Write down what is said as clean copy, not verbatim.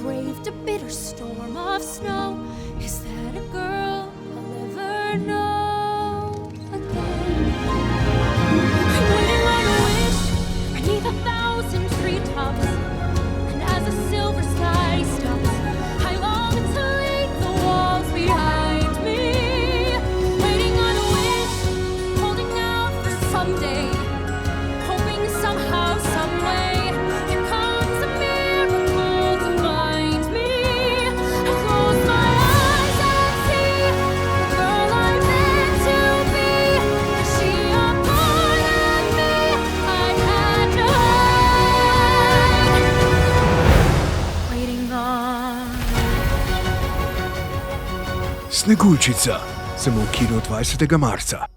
braved a bitter storm of snow. Is that a girl I'll ever know again? I'm waiting on a wish beneath 1,000 treetops, and as the silver sky stops, I long to leave the walls behind me. Waiting on a wish, holding out for someday, hoping somehow, someway, here comes a miracle to find me. I close my eyes and see the girl I'm meant to be. Is she a part of me I had to hide? Waiting on. Sneguljčica, samo v kinu 20. marca.